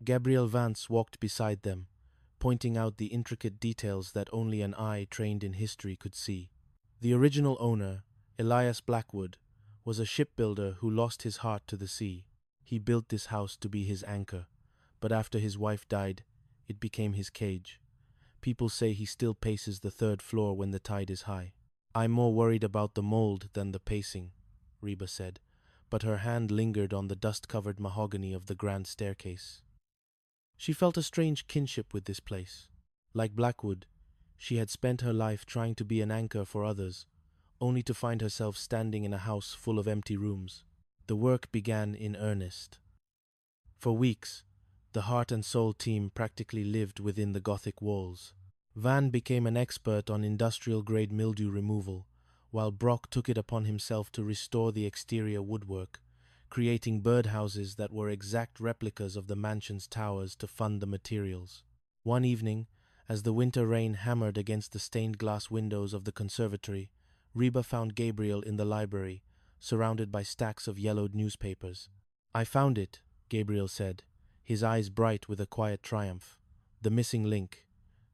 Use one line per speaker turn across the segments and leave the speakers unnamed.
Gabrielle Vance walked beside them, pointing out the intricate details that only an eye trained in history could see. The original owner, Elias Blackwood, was a shipbuilder who lost his heart to the sea. He built this house to be his anchor, but after his wife died, it became his cage. People say he still paces the third floor when the tide is high. "I'm more worried about the mold than the pacing," Reba said, but her hand lingered on the dust-covered mahogany of the grand staircase. She felt a strange kinship with this place. Like Blackwood, she had spent her life trying to be an anchor for others, only to find herself standing in a house full of empty rooms. The work began in earnest. For weeks, the Heart and Soul team practically lived within the Gothic walls. Van became an expert on industrial-grade mildew removal, while Brock took it upon himself to restore the exterior woodwork, creating birdhouses that were exact replicas of the mansion's towers to fund the materials. One evening, as the winter rain hammered against the stained glass windows of the conservatory, Reba found Gabriel in the library, surrounded by stacks of yellowed newspapers. "I found it," Gabriel said, his eyes bright with a quiet triumph. "The missing link.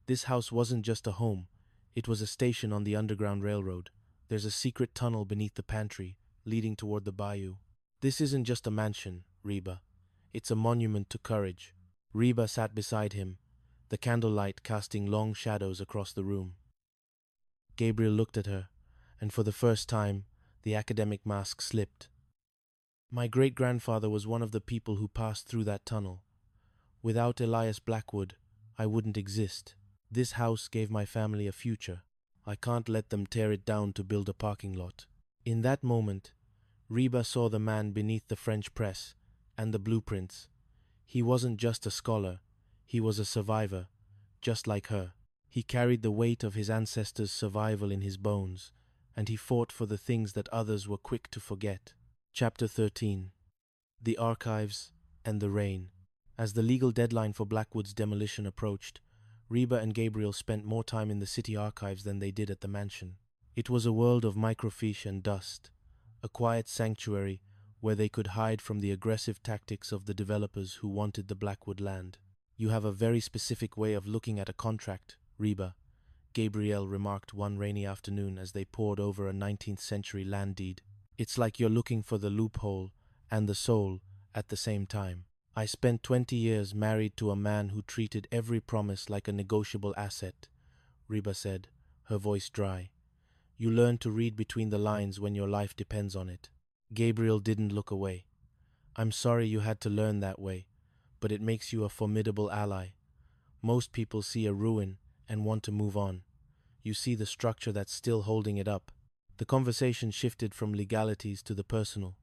This house wasn't just a home, it was a station on the Underground Railroad. There's a secret tunnel beneath the pantry, leading toward the bayou. This isn't just a mansion, Reba. It's a monument to courage." Reba sat beside him, the candlelight casting long shadows across the room. Gabriel looked at her, and for the first time, the academic mask slipped. "My great-grandfather was one of the people who passed through that tunnel. Without Elias Blackwood, I wouldn't exist. This house gave my family a future. I can't let them tear it down to build a parking lot." In that moment, Reba saw the man beneath the French press and the blueprints. He wasn't just a scholar, he was a survivor, just like her. He carried the weight of his ancestors' survival in his bones, and he fought for the things that others were quick to forget. Chapter 13. The Archives and the Rain. As the legal deadline for Blackwood's demolition approached, Reba and Gabriel spent more time in the city archives than they did at the mansion. It was a world of microfiche and dust, a quiet sanctuary where they could hide from the aggressive tactics of the developers who wanted the Blackwood land. "You have a very specific way of looking at a contract, Reba," Gabriel remarked one rainy afternoon as they pored over a 19th-century land deed. "It's like you're looking for the loophole and the soul at the same time." "I spent 20 years married to a man who treated every promise like a negotiable asset," Reba said, her voice dry. "You learn to read between the lines when your life depends on it." Gabriel didn't look away. "I'm sorry you had to learn that way, but it makes you a formidable ally. Most people see a ruin and want to move on. You see the structure that's still holding it up." The conversation shifted from legalities to the personal.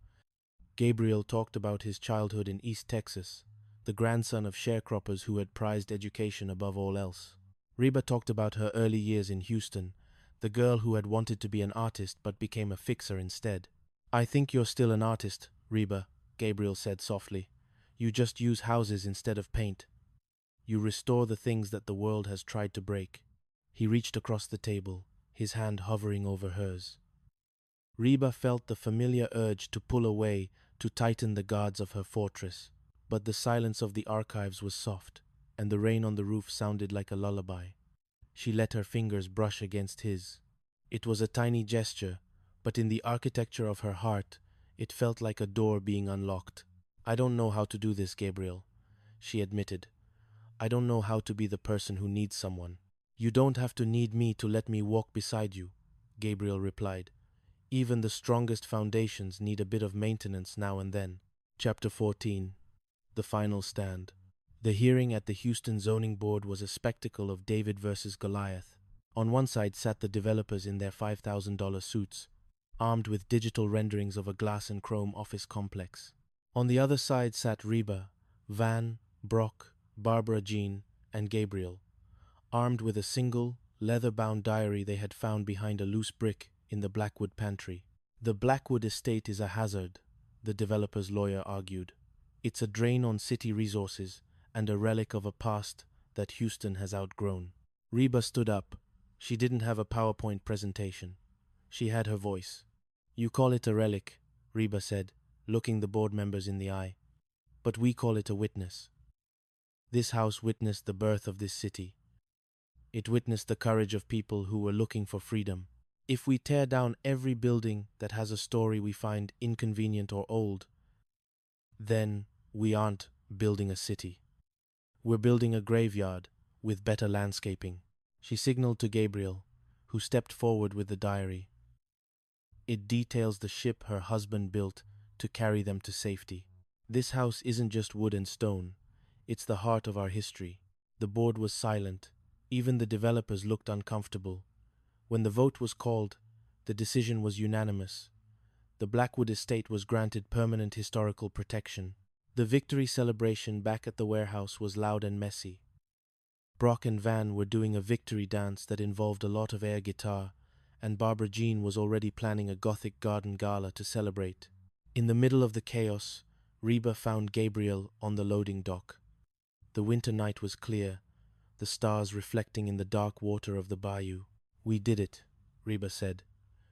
Gabriel talked about his childhood in East Texas, the grandson of sharecroppers who had prized education above all else. Reba talked about her early years in Houston, the girl who had wanted to be an artist but became a fixer instead. "I think you're still an artist, Reba," Gabriel said softly. "You just use houses instead of paint. You restore the things that the world has tried to break." He reached across the table, his hand hovering over hers. Reba felt the familiar urge to pull away, to tighten the guards of her fortress. But the silence of the archives was soft, and the rain on the roof sounded like a lullaby. She let her fingers brush against his. It was a tiny gesture, but in the architecture of her heart, it felt like a door being unlocked. "I don't know how to do this, Gabriel," she admitted. "I don't know how to be the person who needs someone." "You don't have to need me to let me walk beside you," Gabriel replied. "Even the strongest foundations need a bit of maintenance now and then." Chapter 14. The Final Stand. The hearing at the Houston Zoning Board was a spectacle of David versus Goliath. On one side sat the developers in their $5,000 suits, armed with digital renderings of a glass and chrome office complex. On the other side sat Reba, Van, Brock, Barbara Jean, and Gabriel, armed with a single, leather-bound diary they had found behind a loose brick in the Blackwood pantry. "The Blackwood estate is a hazard," the developer's lawyer argued. "It's a drain on city resources and a relic of a past that Houston has outgrown." Reba stood up. She didn't have a PowerPoint presentation. She had her voice. "You call it a relic," Reba said, looking the board members in the eye. "But we call it a witness." This house witnessed the birth of this city. It witnessed the courage of people who were looking for freedom. If we tear down every building that has a story we find inconvenient or old, then we aren't building a city. We're building a graveyard with better landscaping. She signaled to Gabriel, who stepped forward with the diary. It details the ship her husband built to carry them to safety. This house isn't just wood and stone, it's the heart of our history. The board was silent. Even the developers looked uncomfortable. When the vote was called, the decision was unanimous. The Blackwood estate was granted permanent historical protection. The victory celebration back at the warehouse was loud and messy. Brock and Van were doing a victory dance that involved a lot of air guitar, and Barbara Jean was already planning a Gothic garden gala to celebrate. In the middle of the chaos, Reba found Gabriel on the loading dock. The winter night was clear, the stars reflecting in the dark water of the bayou. "We did it," Reba said,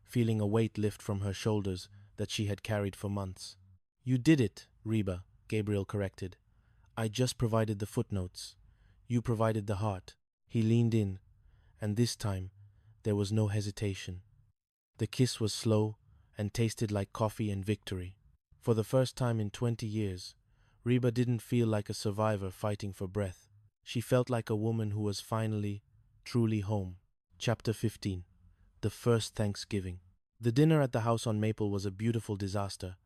feeling a weight lift from her shoulders that she had carried for months. "You did it, Reba," Gabriel corrected. "I just provided the footnotes. You provided the heart." He leaned in, and this time there was no hesitation. The kiss was slow and tasted like coffee and victory. For the first time in 20 years, Reba didn't feel like a survivor fighting for breath. She felt like a woman who was finally, truly home. Chapter 15. The First Thanksgiving. The dinner at the house on Maple was a beautiful disaster,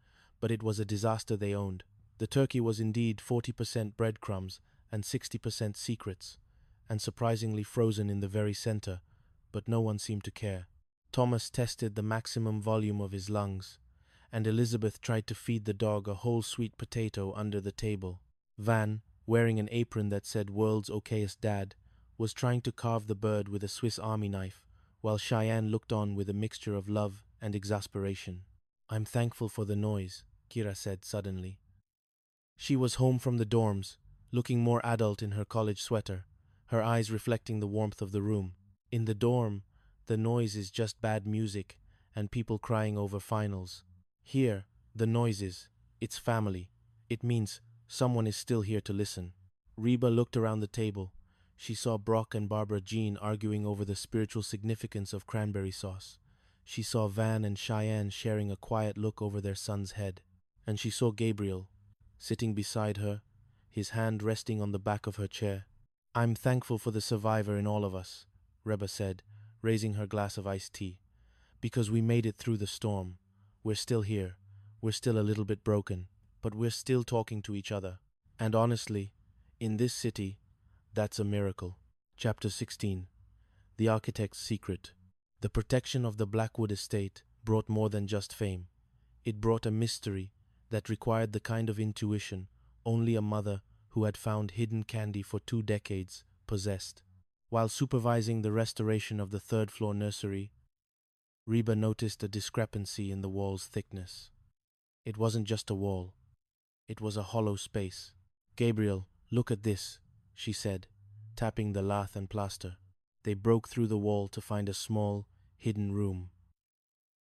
but it was a disaster they owned. The turkey was indeed 40% breadcrumbs and 60% secrets, and surprisingly frozen in the very center, but no one seemed to care. Thomas tested the maximum volume of his lungs, and Elizabeth tried to feed the dog a whole sweet potato under the table. Van, wearing an apron that said "World's Okayest Dad," was trying to carve the bird with a Swiss Army knife, while Cheyenne looked on with a mixture of love and exasperation. "I'm thankful for the noise," Kira said suddenly. She was home from the dorms, looking more adult in her college sweater, her eyes reflecting the warmth of the room. In the dorm, the noise is just bad music and people crying over finals. Here, the noise it's family. It means someone is still here to listen. Reba looked around the table. She saw Brock and Barbara Jean arguing over the spiritual significance of cranberry sauce. She saw Van and Cheyenne sharing a quiet look over their son's head. And she saw Gabriel, sitting beside her, his hand resting on the back of her chair. "I'm thankful for the survivor in all of us," Reba said, raising her glass of iced tea. "Because we made it through the storm. We're still here. We're still a little bit broken, but we're still talking to each other. And honestly, in this city, that's a miracle." Chapter 16. The Architect's Secret. The protection of the Blackwood estate brought more than just fame. It brought a mystery that required the kind of intuition only a mother who had found hidden candy for 2 decades possessed. While supervising the restoration of the third-floor nursery, Reba noticed a discrepancy in the wall's thickness. It wasn't just a wall. It was a hollow space. "Gabriel, look at this," she said, tapping the lath and plaster. They broke through the wall to find a small, hidden room.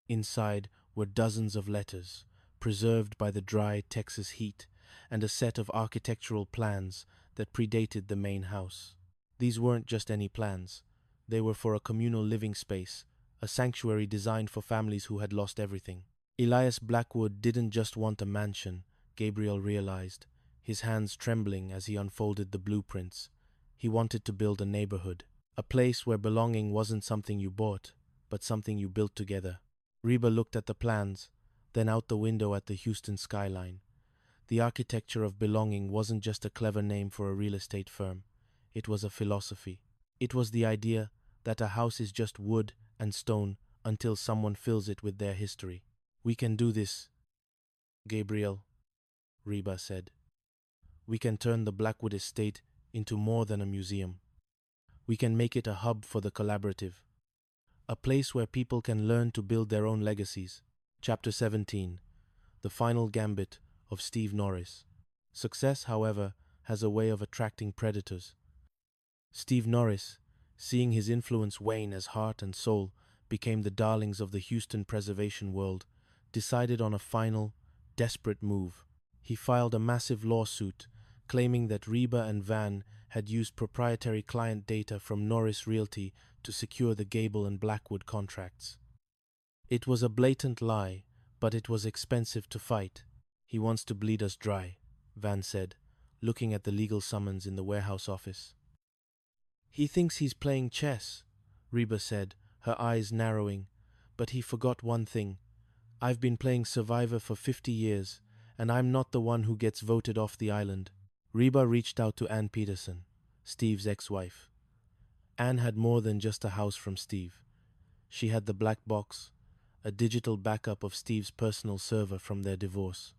Inside were dozens of letters, preserved by the dry Texas heat, and a set of architectural plans that predated the main house. These weren't just any plans. They were for a communal living space, a sanctuary designed for families who had lost everything. Elias Blackwood didn't just want a mansion, Gabriel realized, his hands trembling as he unfolded the blueprints. He wanted to build a neighborhood, a place where belonging wasn't something you bought, but something you built together. Reba looked at the plans, then out the window at the Houston skyline. The architecture of belonging wasn't just a clever name for a real estate firm. It was a philosophy. It was the idea that a house is just wood and stone until someone fills it with their history. "We can do this, Gabriel," Reba said. "We can turn the Blackwood estate into more than a museum. We can make it a hub for the collaborative, a place where people can learn to build their own legacies." Chapter 17. The Final Gambit of Steve Norris. Success, however, has a way of attracting predators. Steve Norris, seeing his influence wane as heart and soul became the darlings of the Houston preservation world, decided on a final, desperate move. He filed a massive lawsuit claiming that Reba and Van had used proprietary client data from Norris Realty to secure the Gable and Blackwood contracts. It was a blatant lie, but it was expensive to fight. "He wants to bleed us dry," Van said, looking at the legal summons in the warehouse office. "He thinks he's playing chess," Reba said, her eyes narrowing, "but he forgot one thing. I've been playing Survivor for 50 years, and I'm not the one who gets voted off the island." Reba reached out to Ann Peterson, Steve's ex-wife. Ann had more than just a house from Steve. She had the black box, a digital backup of Steve's personal server from their divorce.